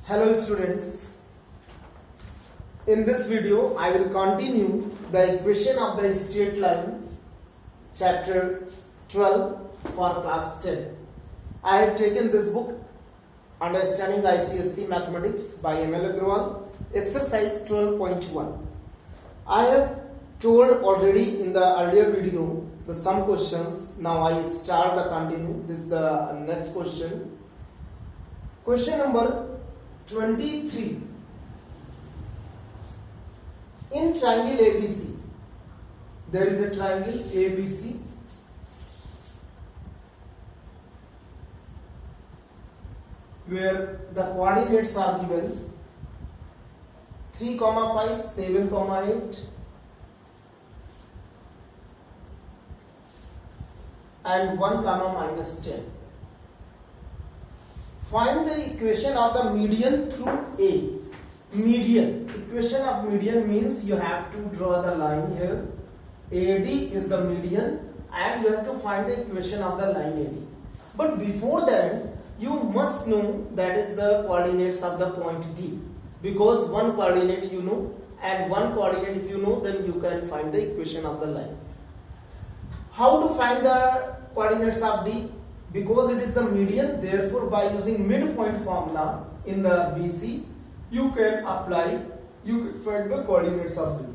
Hello students, in this video I will continue the equation of the straight line chapter 12 for class 10. I have taken this book Understanding ICSE Mathematics by ML Agrawal, exercise 12.1. I have told already in the earlier video the some questions. Now I start the continue. This is the next question. Question number 23. In triangle ABC, there is a triangle ABC where the coordinates are given 3, 5, 7, 8 and 1, -10. Find the equation of the median through A. Median. Equation of median means you have to draw the line here. AD is the median and you have to find the equation of the line AD. But before that, you must know that is the coordinates of the point D. Because one coordinate you know and one coordinate if you know, then you can find the equation of the line. How to find the coordinates of D? Because it is the median, therefore by using midpoint formula in the BC, you can find the coordinates of D.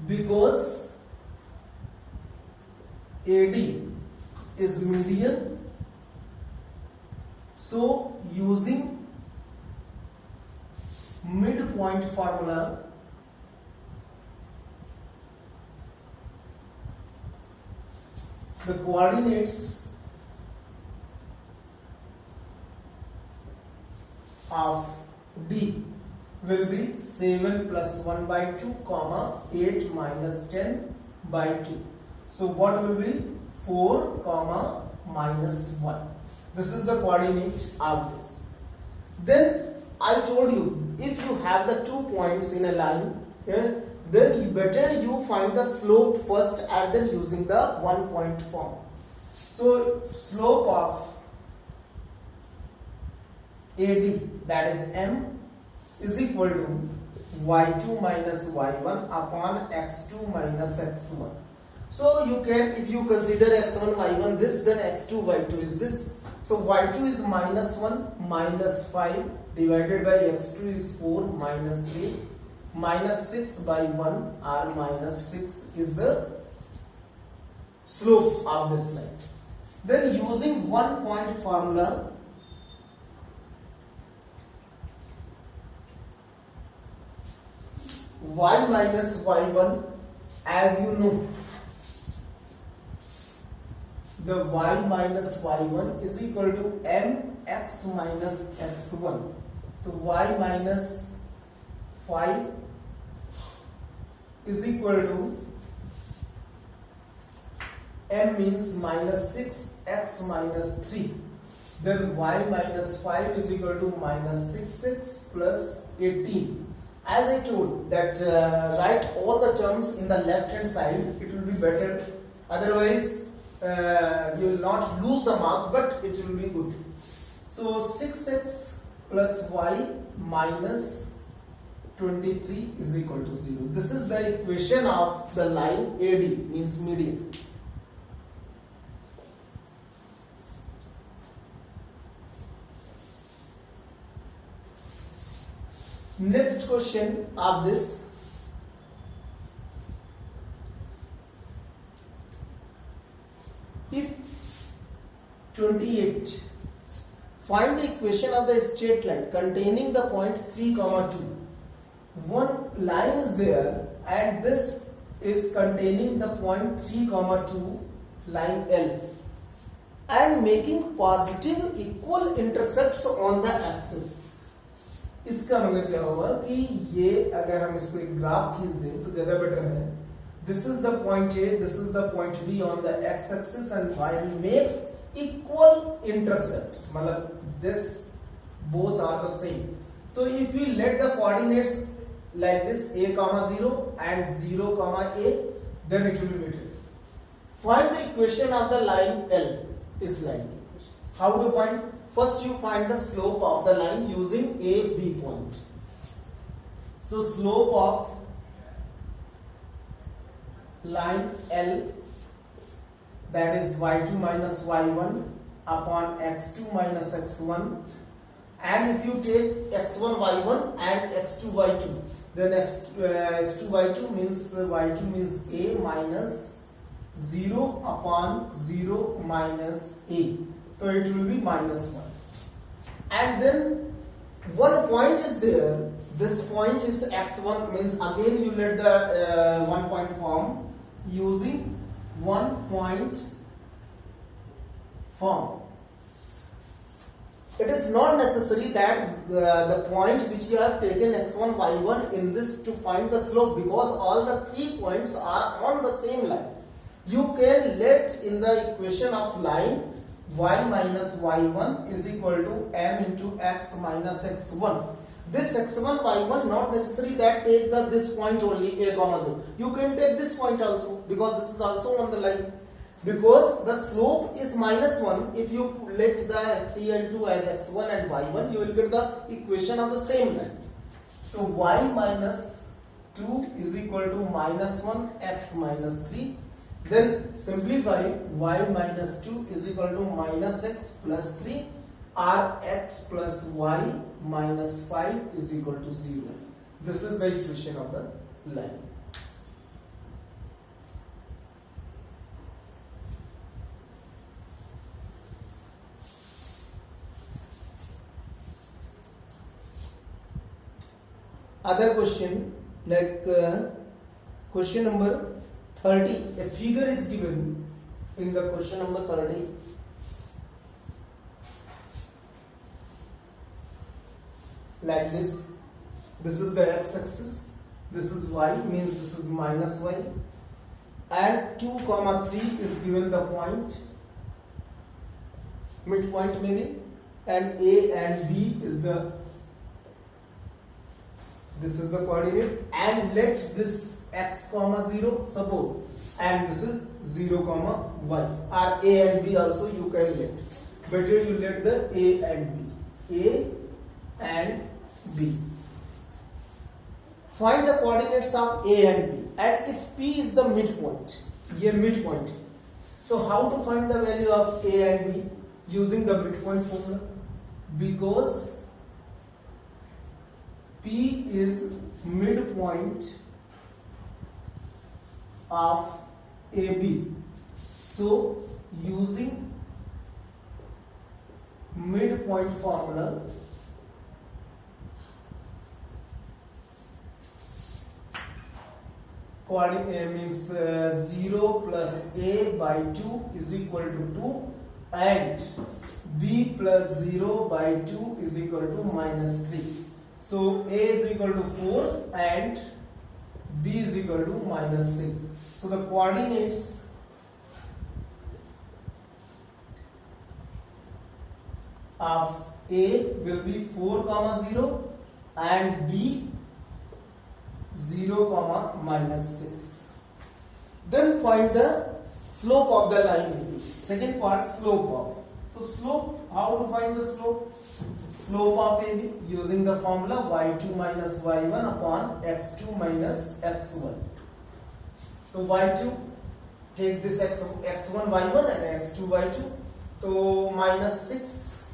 Because AD is median, so using midpoint formula, the coordinates of D will be 7 plus 1 by 2, 8 minus 10 by 2. So what will be 4, minus 1. This is the coordinate of this. Then I told you, if you have the 2 points in a line, then better you find the slope first and then using the 1 point form. So slope of AD, that is M, is equal to y2 minus y1 upon x2 minus x1. So you can, if you consider x1 y1 this, then x2 y2 is this. So y2 is minus 1 minus 5 divided by x2 is 4 minus 3 minus 6 by 1 or minus 6 is the slope of this line. Then using 1 point formula, y minus y1, as you know, the y minus y1 is equal to mx minus x1. So y minus 5 is equal to m means minus 6, x minus 3. Then y minus 5 is equal to minus 6x plus 18. As I told that write all the terms in the left hand side, it will be better. Otherwise, you will not lose the marks, but it will be good. So 6x plus y minus 23 is equal to 0. This is the equation of the line AD, means median. Next question of this. If 28, find the equation of the straight line containing the point 3, 2. One line is there and this is containing the point 3, 2, line L, and making positive equal intercepts on the axis. इसका मतलब क्या होगा कि ये अगर हम इसको एक ग्राफ खींच दें तो ज्यादा बेटर है. This is the point A, this is the point B on the x-axis and y makes equal intercepts. मतलब this both are the same. So if we let the coordinates like this a, 0 and 0, a, then it will be better. Find the equation of the line L. Is line. How to find? first you find the slope of the line using a b point. So slope of line L, that is y2 minus y1 upon x2 minus x1, and if you take x1 y1 and x2 y2, then x2 y2 means y2 means a minus 0 upon 0 minus a, so it will be minus 1. And then one point is there, this point is x1, means again you let the 1 point form using 1 point form. It is not necessary that the point which you have taken x1 y1 in this to find the slope, because all the 3 points are on the same line. You can let in the equation of line y minus y1 is equal to m into x minus x1. This x1 y1 not necessary that take this point only a comma 0. You can take this point also, because this is also on the line. Because the slope is minus 1, if you let the 3 and 2 as x1 and y1, you will get the equation of the same line. So y minus 2 is equal to minus 1 x minus 3. Then simplify, y minus 2 is equal to minus x plus 3, or x plus y minus 5 is equal to 0. This is the equation of the line. Other question, like question number 30, a figure is given in the question number 30. Like this is the x-axis, this is y, means this is minus y, and 2 comma 3 is given the point, midpoint meaning, and a and b is the, this is the coordinate, and let this x comma 0 suppose, and this is 0 comma y, or a and b also you can let, better you let the a and b, a and b. Find the coordinates of a and b, and if p is the midpoint, ये midpoint, so how to find the value of a and b? Using the midpoint formula, because p is midpoint of AB, so using midpoint formula, coordinate means 0 plus a by 2 is equal to 2, and b plus 0 by 2 is equal to minus 3. So a is equal to 4 and b is equal to minus 6. So the coordinates of a will be 4 comma 0 and b 0 comma minus 6. Then find the slope of the line. Second part, slope of. So slope, how to find the slope? Slope of AB using the formula y2 minus y1 upon x2 minus x1. So y2, take this x1 y1 and x2 y2. So minus 6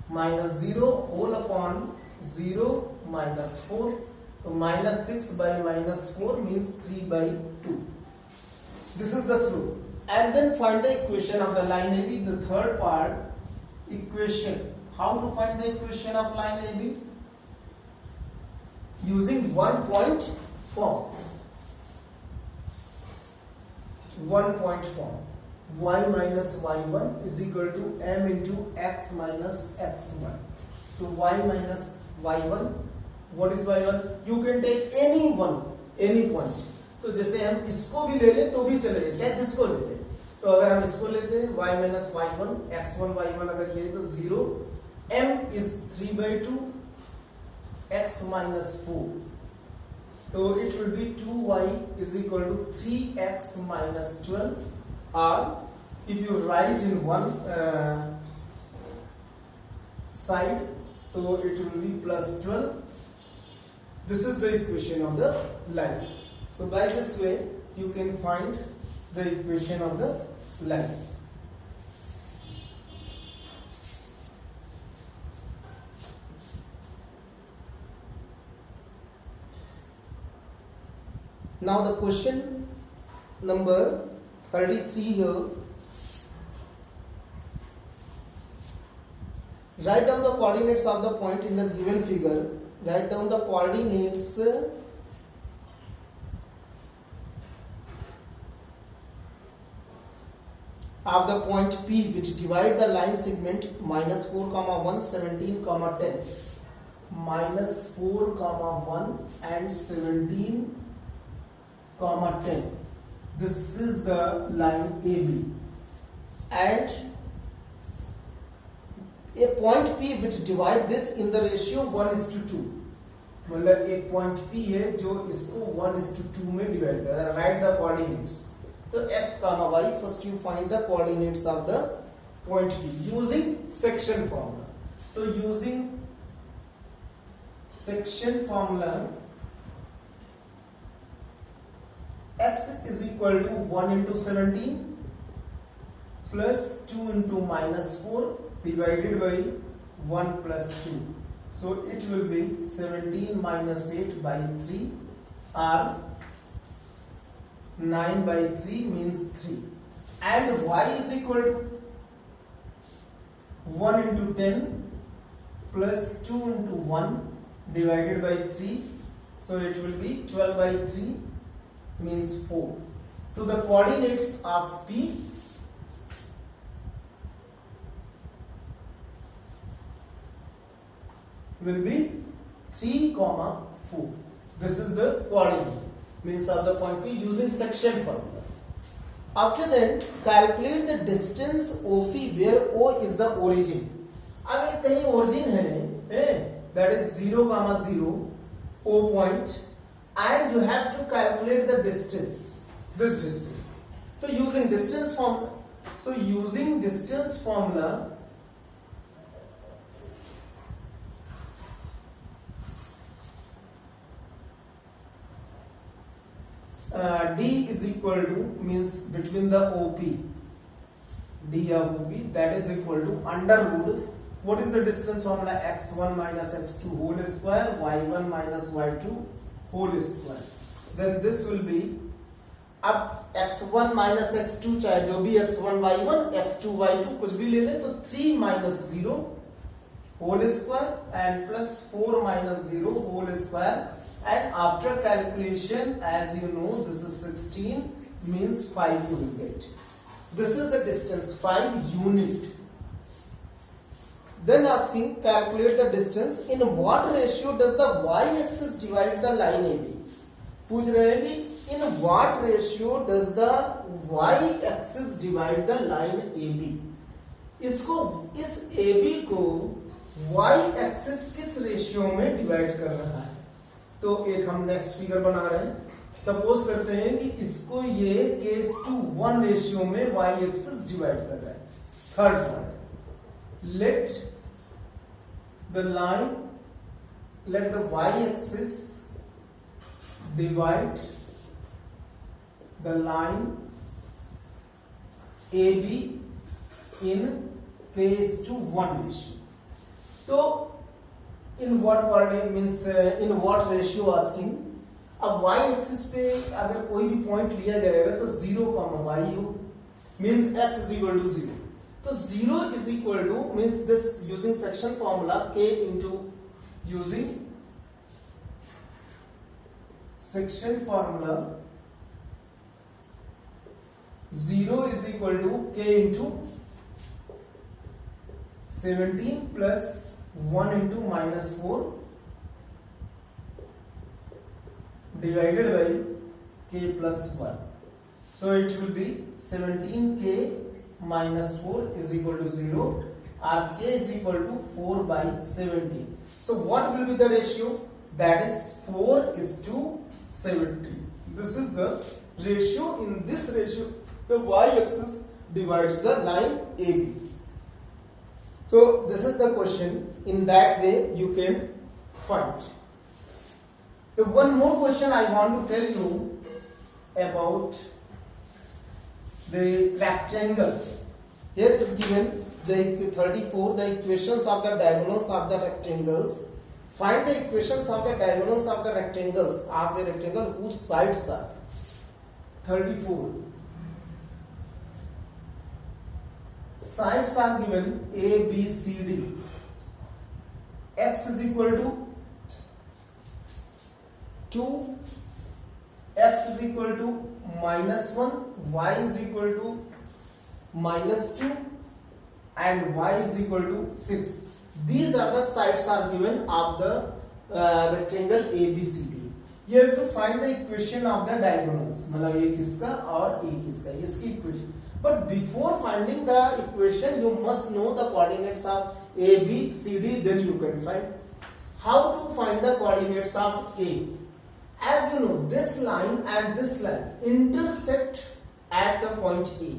minus 0 whole upon 0 minus 4. So minus 6 by minus 4 means 3 by 2. This is the slope. And then find the equation of the line AB. The third part, equation. How to find the equation of line AB? Using 1 point form. 1 point form. Y minus y1 is equal to m into x minus x1. So y minus y1, what is y1? You can take any one, any point. तो जैसे हम इसको भी ले लें तो भी चलेगा, चाहे जिसको ले लें. तो अगर हम इसको लेते हैं y minus y1, x1 y1 अगर ले तो 0, m is 3 by 2, x minus 4. So it will be 2y is equal to 3x minus 12, or if you write in one side, so it will be plus 12. This is the equation of the line. So by this way you can find the equation of the line. Now the question number 33 here. Write down the coordinates of the point in the given figure. Write down the coordinates of the point P which divide the line segment minus 4, 1, 17, 10. Minus 4, 1 and 17, 10. This is the line AB. And a point P which divide this in the ratio 1:2. मतलब एक point P है जो इसको 1:2 में divide कर रहा है. Write the coordinates. तो x, y. First you find the coordinates of the point P using section formula. तो using section formula, x is equal to 1 into 17 plus 2 into minus 4 divided by 1 plus 2. So it will be 17 minus 8 by 3 or 9 by 3 means 3. And y is equal to 1 into 10 plus 2 into 1 divided by 3. So it will be 12 by 3 means 4. So the coordinates of P will be 3, 4. This is the coordinate means of the point P using section formula. After that, calculate the distance OP where O is the origin. अब कहीं origin है, that is 0, 0, O point, and you have to calculate the distance, this distance. So using distance formula, D is equal to means between the OP, D of OP, that is equal to under root. What is the distance formula? x1 minus x2 whole square, y1 minus y2 whole square. Then this will be अब x1 minus x2 चाहे जो भी x1 y1 x2 y2 कुछ भी ले ले तो 3 minus 0 whole square and plus 4 minus 0 whole square. And after calculation, as you know, this is 16 means 5 you will get. This is the distance 5 unit. Then asking calculate the distance in what ratio does the y-axis divide the line AB. पूछ रहे हैं कि in what ratio does the y-axis divide the line AB. इसको इस AB को y-axis किस ratio में divide कर रहा है. तो एक हम नेक्स्ट फिगर बना रहे हैं. सपोज करते हैं कि इसको ये k:1 रेशियो में y एक्सिस डिवाइड कर रहा है. Third point, let the y axis divide the line AB in k:1 ratio. तो in what coordinate means in what ratio asking. अब y एक्सिस पे अगर कोई भी पॉइंट लिया जाएगा तो 0, y हो means x is equal to 0. तो 0 is equal to means this using section formula k into using section formula 0 is equal to k into 17 plus 1 into minus 4 divided by k plus 1. So it will be 17k minus 4 is equal to 0 or k is equal to 4 by 17. So what will be the ratio? That is 4:17. This is the ratio. In this ratio the y axis divides the line AB. So this is the question. In that way you can find. One more question I want to tell you about the rectangle. Here is given the 34 the equations of the diagonals of the rectangles. Find the equations of the diagonals of the rectangles of a rectangle whose sides are 34. Sides are given A, B, C, D. X is equal to 2, X is equal to -1, Y is equal to -2, and Y is equal to 6. These are the sides are given of the rectangle ABCD. You have to find the equation of the diagonals. मतलब एक इसका और एक इसका, इसकी equation. But before finding the equation, you must know the coordinates of A, B, C, D. Then you can find. How to find the coordinates of A? As you know, this line and this line intersect at the point A.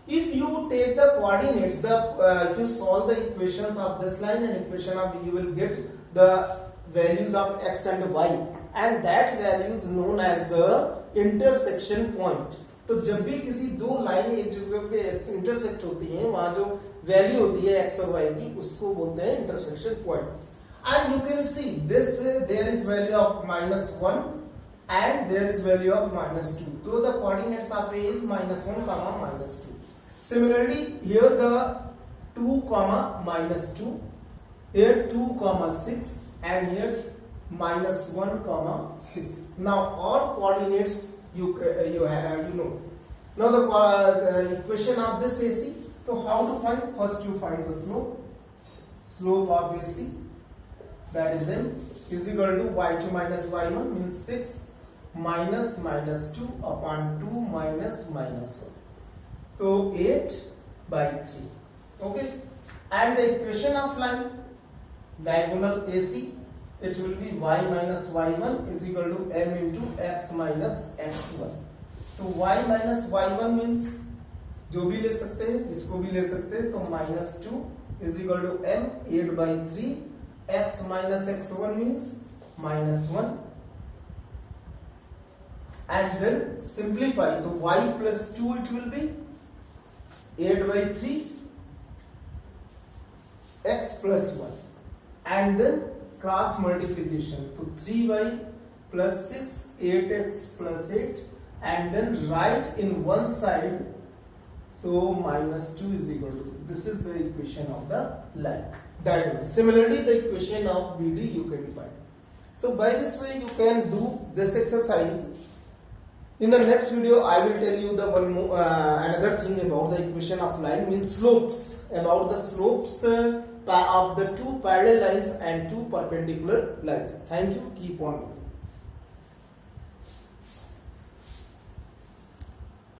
If you take the coordinates, if you solve the equations of this line and equation of you will get the values of x and y, and that value is known as the intersection point. तो जब भी किसी दो line एक जगह पे intersect होती हैं, वहां जो वैल्यू होती है x और y की, उसको बोलते हैं intersection point. And you can see this there is value of -1 and there is value of -2. So the coordinates of A is -1 comma -2. Similarly, here the 2 comma -2, here 2 comma 6, and here -1 comma 6. Now all coordinates you know. Now the equation of this AC. So how to find? First you find the slope of AC, that is m is equal to y2 minus y1 means 6 minus -2 upon 2 minus -1. So 8/3. Okay, and the equation of line diagonal AC, it will be y minus y1 is equal to m into x minus x1. तो y minus y1 means जो भी ले सकते हैं, इसको भी ले सकते हैं, तो -2 is equal to m 8/3. x minus x1 means -1, and then simplify, so y plus 2 it will be 8/3 x plus 1, and then cross multiplication, so 3y plus 6 8x plus 8, and then write in one side, so -2 is equal to, this is the equation of the line diagonal. Similarly, the equation of BD you can find. So by this way you can do this exercise. In the next video I will tell you the one more, another thing about the equation of line, means slopes, about the slopes of the two parallel lines and two perpendicular lines. Thank you. Keep on.